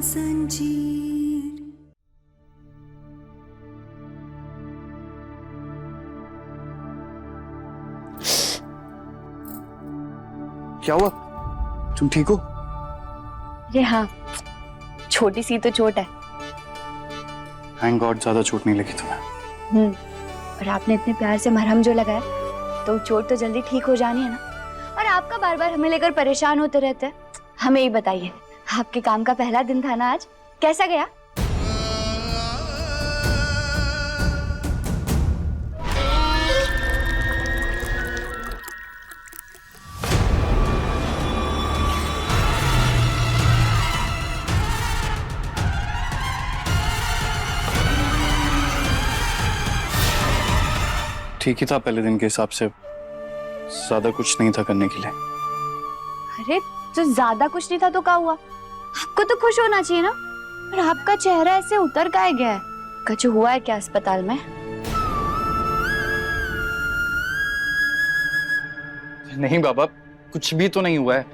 जंजीर। क्या हुआ? तुम ठीक हो? अरे हाँ, छोटी सी तो चोट है। थैंक गॉड ज्यादा चोट नहीं लगी तुम्हें। और आपने इतने प्यार से मरहम जो लगाया तो चोट तो जल्दी ठीक हो जानी है ना। और आपका बार बार हमें लेकर परेशान होते रहते हैं। हमें ही बताइए, आपके काम का पहला दिन था ना आज, कैसा गया? ठीक ही था पहले दिन के हिसाब से, ज्यादा कुछ नहीं था करने के लिए। अरे तो ज्यादा कुछ नहीं था तो क्या हुआ? आपको तो खुश होना चाहिए ना। और आपका चेहरा ऐसे उतर काहे गया है? कुछ हुआ है क्या अस्पताल में? नहीं बाबा, कुछ भी तो नहीं हुआ है।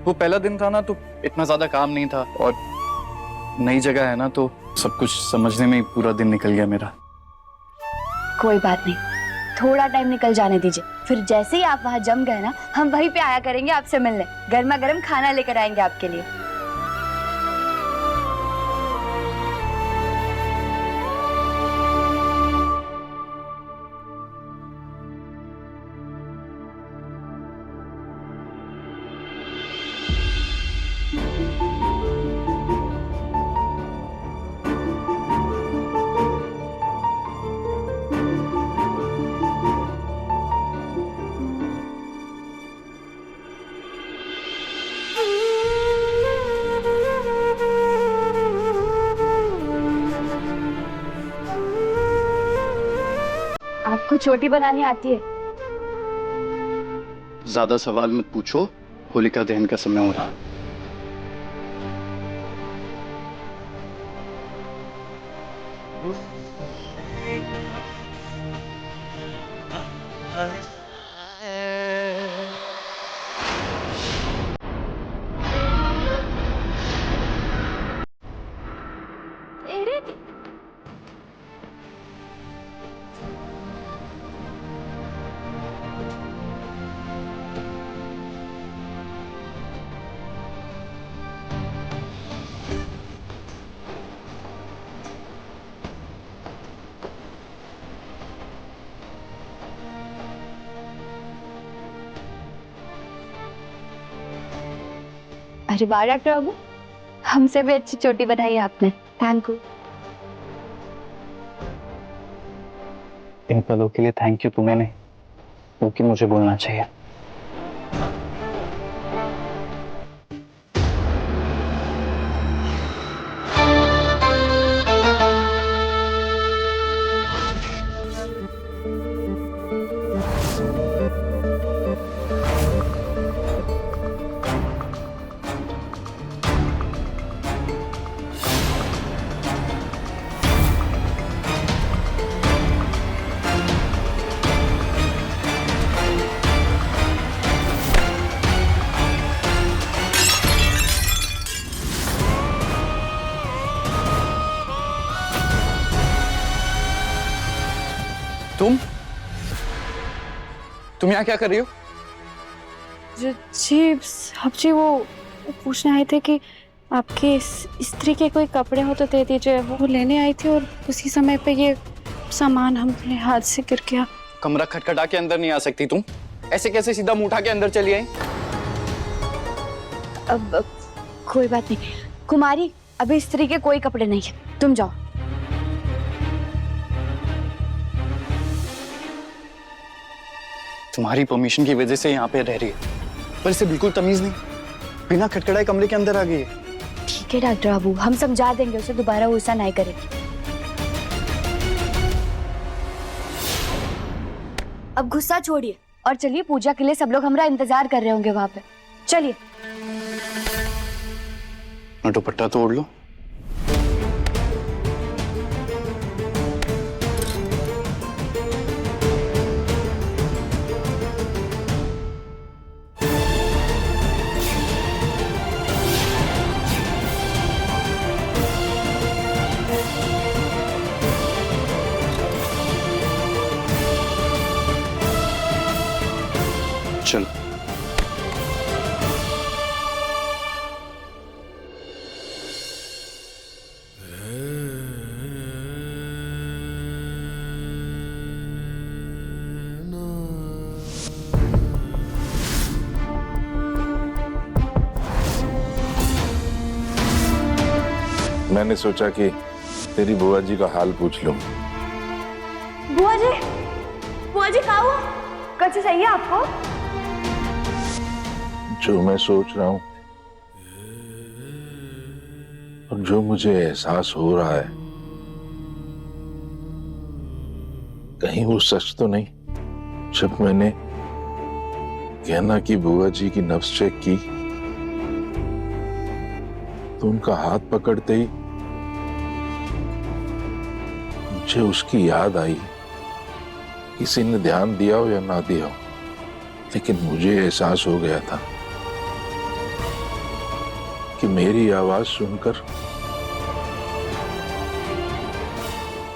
वो पहला दिन था ना तो इतना ज्यादा काम नहीं था, और नई जगह है ना तो सब कुछ समझने में ही पूरा दिन निकल गया मेरा। कोई बात नहीं, थोड़ा टाइम निकल जाने दीजिए। फिर जैसे ही आप वहां जम गए ना, हम वहीं पे आया करेंगे आपसे मिलने। गर्मा गर्म खाना लेकर आएंगे आपके लिए। आपको चोटी बनानी आती है? ज्यादा सवाल मत पूछो, होलिका दहन का समय हो रहा। अरे वाह डॉक्टर बाबू, हमसे भी अच्छी चोटी बनाई है आपने। Thank you. इन पलों के लिए थैंक यू तुम्हें नहीं, क्योंकि मुझे बोलना चाहिए। तुम यहाँ क्या कर रही हो? जी साहब जी, वो पूछने आए थे कि आपके स्त्री के कोई कपड़े हो तो दे दीजिए। वो लेने आई थी और उसी समय पे ये सामान हमने हाथ से गिर गया। कमरा खटखटा के अंदर नहीं आ सकती तुम? ऐसे कैसे सीधा मुंह उठा के अंदर चली आई? अब कोई बात नहीं कुमारी, अभी स्त्री के कोई कपड़े नहीं है, तुम जाओ। तुम्हारी परमिशन की वजह से यहाँ पे रह रही है, पर इसे बिल्कुल तमीज नहीं, बिना खटखटाए कमरे के अंदर आ गई है। ठीक है डॉक्टर बाबू, हम समझा देंगे उसे, दोबारा वो ऐसा नहीं करेगी। अब गुस्सा छोड़िए और चलिए, पूजा के लिए सब लोग हमारा इंतजार कर रहे होंगे वहां पे। चलिए। दुपट्टा तो ओढ़ लो। मैंने सोचा कि तेरी बुआ जी का हाल पूछ लूं। बुआ जी कहाँ हुआ? कैसे सही है आपको? जो मैं सोच रहा हूं और जो मुझे एहसास हो रहा है, कहीं वो सच तो नहीं? जब मैंने कहना कि बुआ जी की नब्ज चेक की तो उनका हाथ पकड़ते ही मुझे उसकी याद आई। किसी ने ध्यान दिया हो या ना दिया हो, लेकिन मुझे एहसास हो गया था कि मेरी आवाज सुनकर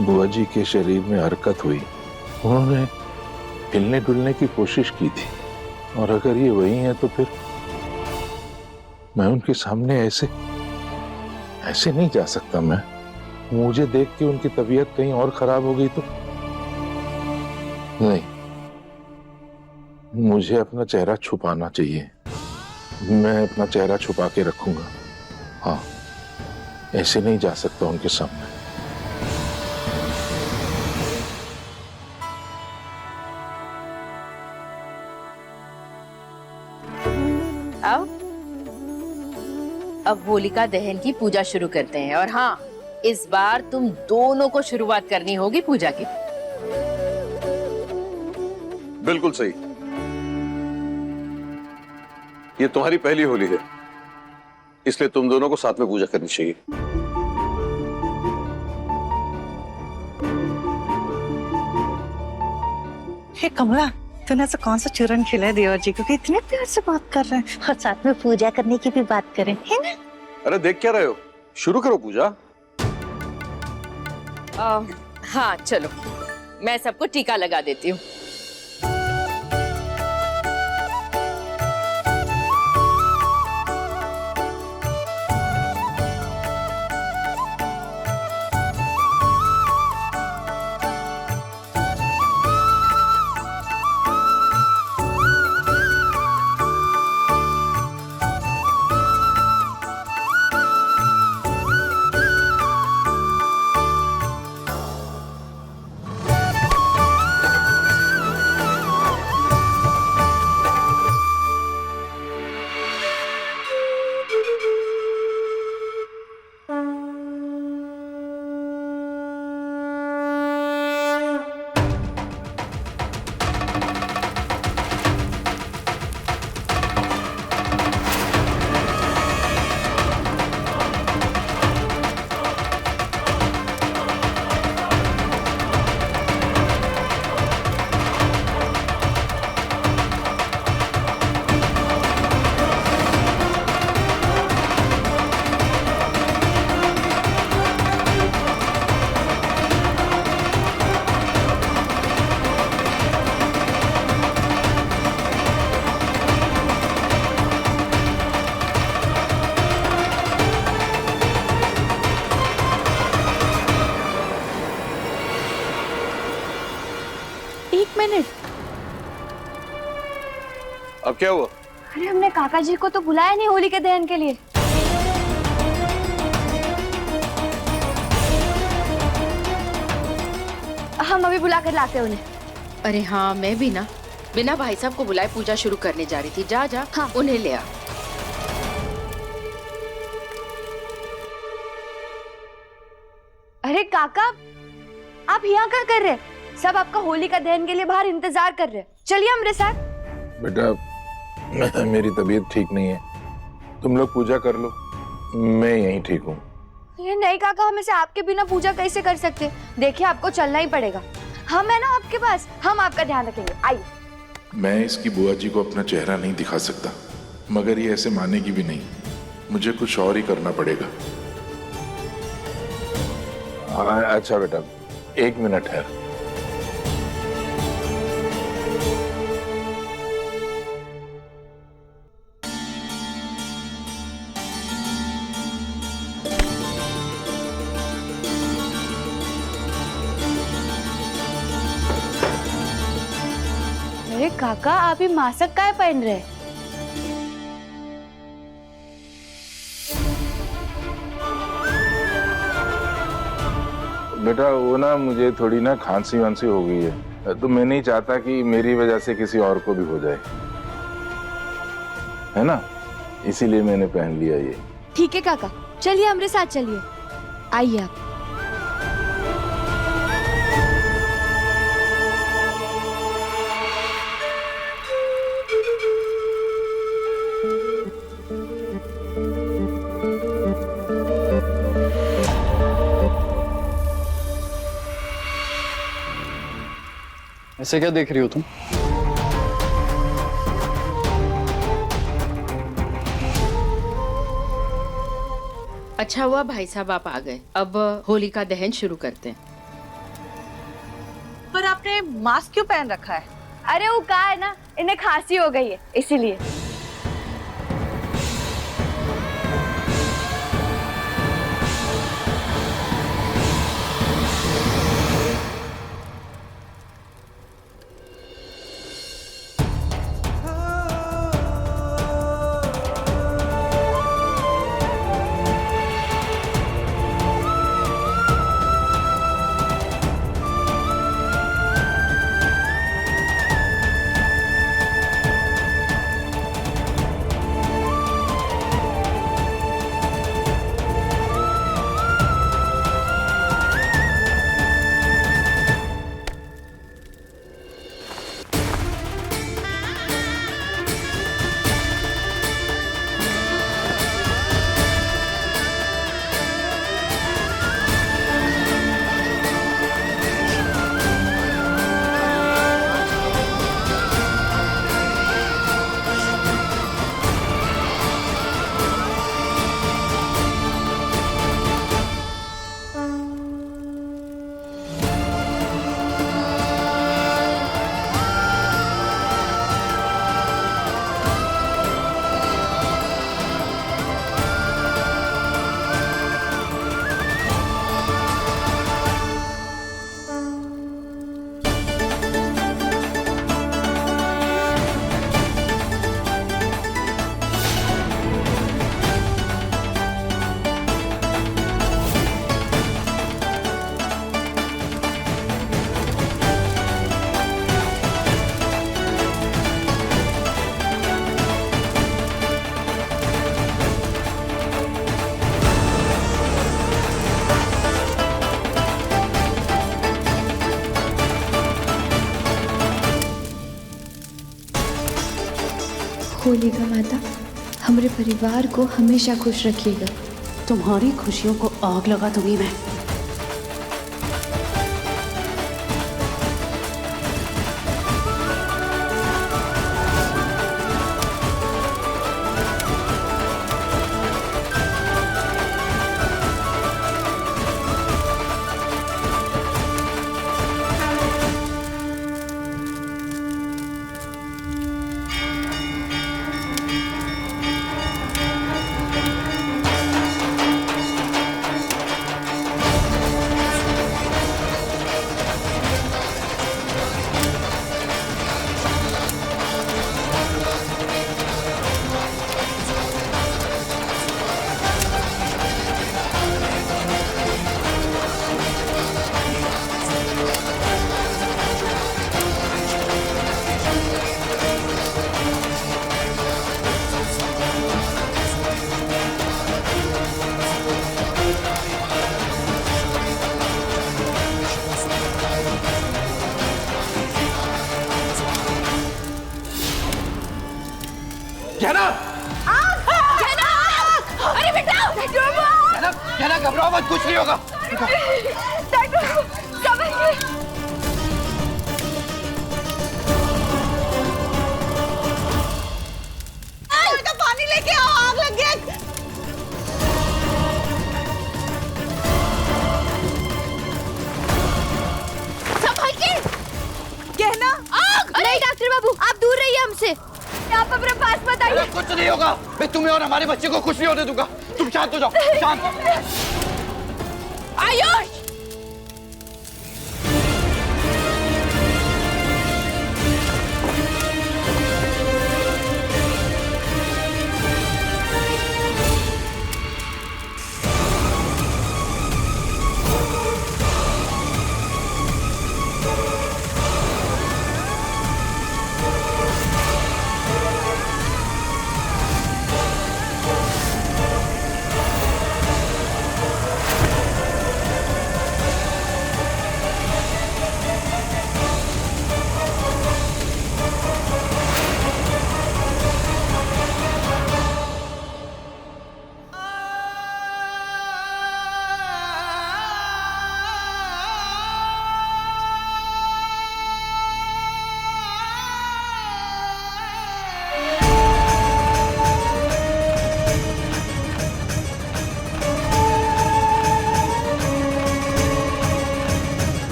बुआ जी के शरीर में हरकत हुई। उन्होंने हिलने डुलने की कोशिश की थी, और अगर ये वही है तो फिर मैं उनके सामने ऐसे नहीं जा सकता। मैं मुझे देख के उनकी तबीयत कहीं और खराब हो गई तो नहीं, मुझे अपना चेहरा छुपाना चाहिए। मैं अपना चेहरा छुपा के रखूंगा। हाँ, ऐसे नहीं जा सकता उनके सामने। अब होलिका दहन की पूजा शुरू करते हैं। और हाँ, इस बार तुम दोनों को शुरुआत करनी होगी पूजा की। बिल्कुल सही। ये तुम्हारी पहली होली है, इसलिए तुम दोनों को साथ में पूजा करनी चाहिए। हे कमला, तूने तो कौन सा चूरन खिलाया देवर जी को कि इतने प्यार से बात कर रहे हैं और साथ में पूजा करने की भी बात करें, है ना? अरे देख क्या रहे हो, शुरू करो पूजा। हाँ चलो, मैं सबको टीका लगा देती हूँ। एक मिनट, अब क्या हुआ? अरे हमने काका जी को तो बुलाया नहीं होली के दहन के लिए। हम अभी बुला कर लाते उन्हें। अरे हाँ, मैं भी ना बिना भाई साहब को बुलाए पूजा शुरू करने जा रही थी। जा जा, हाँ। उन्हें ले आ। अरे काका, आप यहाँ क्या कर रहे हैं? सब आपका होली का दहन के लिए बाहर इंतजार कर रहे हैं। चलिए हमारे साथ। बेटा, मेरी तबीयत ठीक नहीं है, तुम लोग पूजा कर लो, मैं यहीं ठीक हूँ। ये नहीं काका, हम इसे आपके बिना पूजा कैसे कर सकते? देखिए, आपको चलना ही पड़ेगा। हम है ना आपके पास, हम आपका ध्यान रखेंगे। आइए। मैं इसकी बुआ जी को अपना चेहरा नहीं दिखा सकता, मगर ये ऐसे मानेगी भी नहीं। मुझे कुछ और ही करना पड़ेगा। अच्छा बेटा, 1 मिनट है। अरे काका, आप ये मास्क काहे पहन रहे हैं? बेटा वो ना मुझे थोड़ी ना खांसी वांसी हो गई है, तो मैं नहीं चाहता कि मेरी वजह से किसी और को भी हो जाए, है ना, इसीलिए मैंने पहन लिया ये। ठीक है काका, चलिए हमारे साथ चलिए, आइए आप। ऐसे क्या देख रही हो तुम? अच्छा हुआ भाई साहब आप आ गए। अब होलिका दहन शुरू करते हैं। पर आपने मास्क क्यों पहन रखा है? अरे वो कहा है ना, इन्हें खांसी हो गई है इसीलिए। होलिका माता, हमारे परिवार को हमेशा खुश रखिएगा। तुम्हारी खुशियों को आग लगा दूंगी मैं। अरे बेटा, कहना घबराओ मत, कुछ नहीं होगा। पानी लेके आओ, आग लग गया। संभल के। कहना आग। नहीं डॉक्टर बाबू, आप दूर रहिए हमसे, आप अपने पास मत आइए। कुछ नहीं होगा, मैं तुम्हें और हमारे बच्चे को कुछ नहीं होने दूंगा। तुम शांत हो जाओ, शांत। आयुष,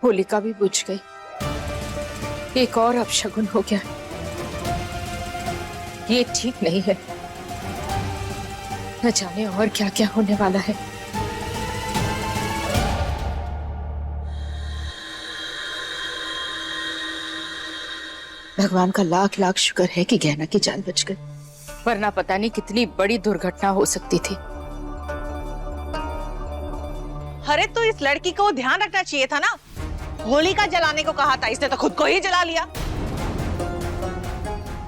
होलिका भी बुझ गई। एक और अपशगुन हो गया। ये ठीक नहीं है। न जाने और क्या क्या होने वाला है। भगवान का लाख लाख शुक्र है कि गहना की जान बच गई, वरना पता नहीं कितनी बड़ी दुर्घटना हो सकती थी। अरे तो इस लड़की को ध्यान रखना चाहिए था ना, होलिका जलाने को कहा था, इसने तो खुद को ही जला लिया।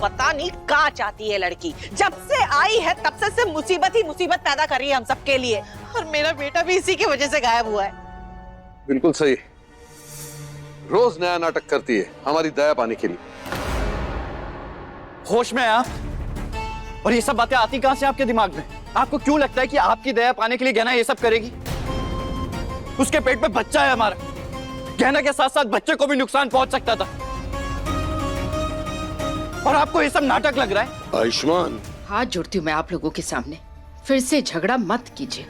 पता नहीं क्या चाहती है लड़की, जब से आई है तब से मुसीबत ही मुसीबत पैदा कर रही है हम सबके लिए, और मेरा बेटा भी इसी की वजह से गायब हुआ है। बिल्कुल सही, रोज नया नाटक करती है हमारी दया पाने के लिए। होश में हैं आप? और ये सब बातें आती कहां से आपके दिमाग में? आपको क्यों लगता है कि आपकी दया पाने के लिए गहना ये सब करेगी? उसके पेट में बच्चा है हमारा, गहना के साथ साथ बच्चे को भी नुकसान पहुंच सकता था, और आपको ये सब नाटक लग रहा है? आयुष्मान, हाथ जोड़ती हूँ मैं आप लोगों के सामने, फिर से झगड़ा मत कीजिए।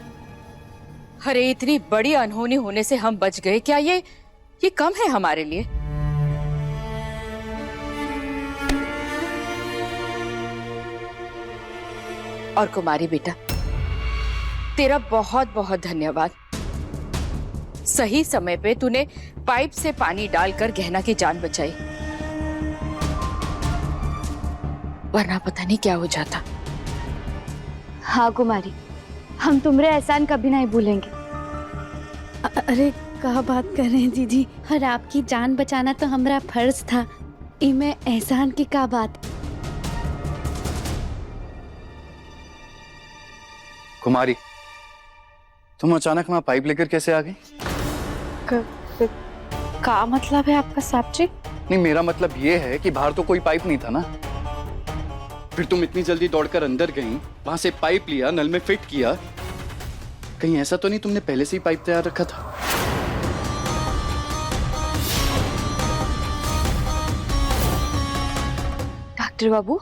अरे इतनी बड़ी अनहोनी होने से हम बच गए, क्या ये कम है हमारे लिए? और कुमारी बेटा, तेरा बहुत बहुत धन्यवाद। सही समय पे तूने पाइप से पानी डालकर गहना की जान बचाई, वरना पता नहीं क्या हो जाता। हाँ कुमारी, हम तुम्हारे एहसान कभी नहीं भूलेंगे। अरे क्या बात कर रहे हैं दीदी, और आपकी जान बचाना तो हमारा फर्ज था, इमे एहसान की क्या बात। कुमारी, तुम अचानक वहां पाइप लेकर कैसे आ गई? क्या मतलब है आपका साहब जी? नहीं, मेरा मतलब ये है कि बाहर तो कोई पाइप नहीं था ना, फिर तुम इतनी जल्दी दौड़कर अंदर गई, वहां से पाइप लिया, नल में फिट किया। कहीं ऐसा तो नहीं तुमने पहले से ही पाइप तैयार रखा था? डॉक्टर बाबू,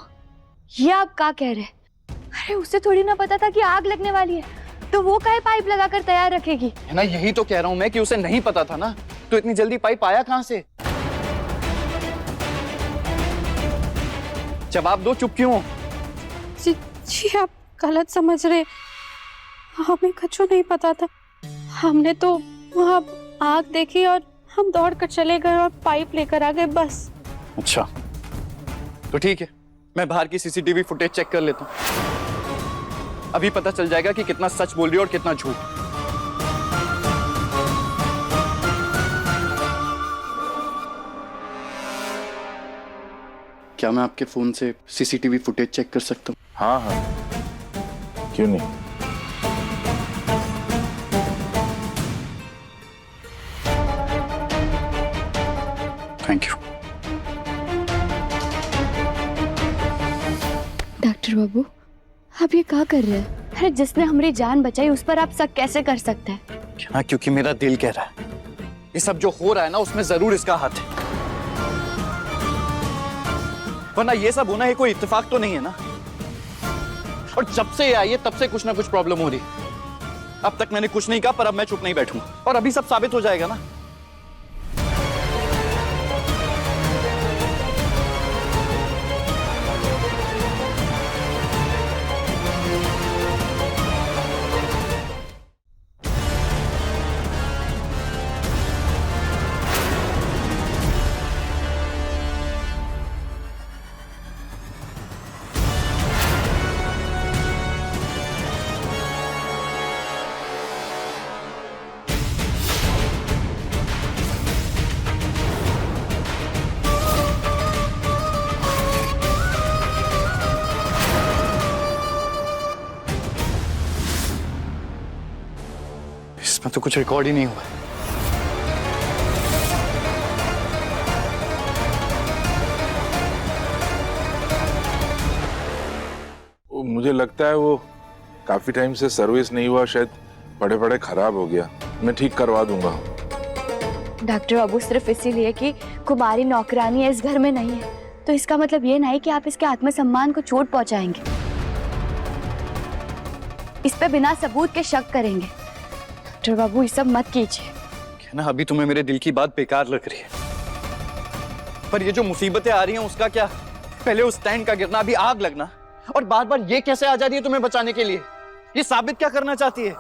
ये आप क्या कह रहे हैं? अरे उसे थोड़ी ना पता था कि आग लगने वाली है, तो वो काहे पाइप लगाकर तैयार रखेगी? है ना, यही तो कह रहा हूं मैं कि उसे नहीं पता था ना, तो इतनी जल्दी पाइप आया कहां से? जवाब दो, चुप क्यों? जी आप गलत समझ रहे, हमें कुछ नहीं पता था। हमने तो वहाँ आग देखी और हम दौड़ कर चले गए और पाइप लेकर आ गए, बस। अच्छा, तो ठीक है, मैं बाहर की सीसीटीवी फुटेज चेक कर लेता हूँ। अभी पता चल जाएगा कि कितना सच बोल रही है और कितना झूठ। क्या मैं आपके फोन से सीसीटीवी फुटेज चेक कर सकता हूँ? हाँ हाँ, क्यों नहीं। Thank you. डॉक्टर बाबू, आप ये क्या कर रहे हैं? अरे जिसने हमारी जान बचाई उस पर आप शक कैसे कर सकते हैं? हाँ, क्योंकि मेरा दिल कह रहा है ये सब जो हो रहा है ना, उसमें जरूर इसका हाथ है, वरना ये सब होना है कोई इत्तेफाक तो नहीं है ना। और जब से ये आई है तब से कुछ ना कुछ प्रॉब्लम हो रही है। अब तक मैंने कुछ नहीं कहा, पर अब मैं चुप नहीं बैठूंगा, और अभी सब साबित हो जाएगा ना। इसमें तो कुछ रिकॉर्ड ही नहीं हुआ। मुझे लगता है वो काफी टाइम से सर्विस नहीं हुआ, शायद पड़े पड़े खराब हो गया। मैं ठीक करवा दूंगा। डॉक्टर बाबू, सिर्फ इसीलिए कि कुमारी नौकरानी इस घर में नहीं है, तो इसका मतलब ये नहीं कि आप इसके आत्मसम्मान को चोट पहुंचाएंगे, इस पे बिना सबूत के शक करेंगे। डॉक्टर बाबू, ये सब मत कीजिए। ना अभी तुम्हें मेरे दिल की बात बेकार लग रही है, पर ये जो मुसीबतें आ रही हैं उसका क्या? पहले उस टैंक का गिरना, अभी आग लगना, और बार बार ये कैसे आ जा रही है तुम्हें बचाने के लिए? ये साबित क्या करना चाहती है?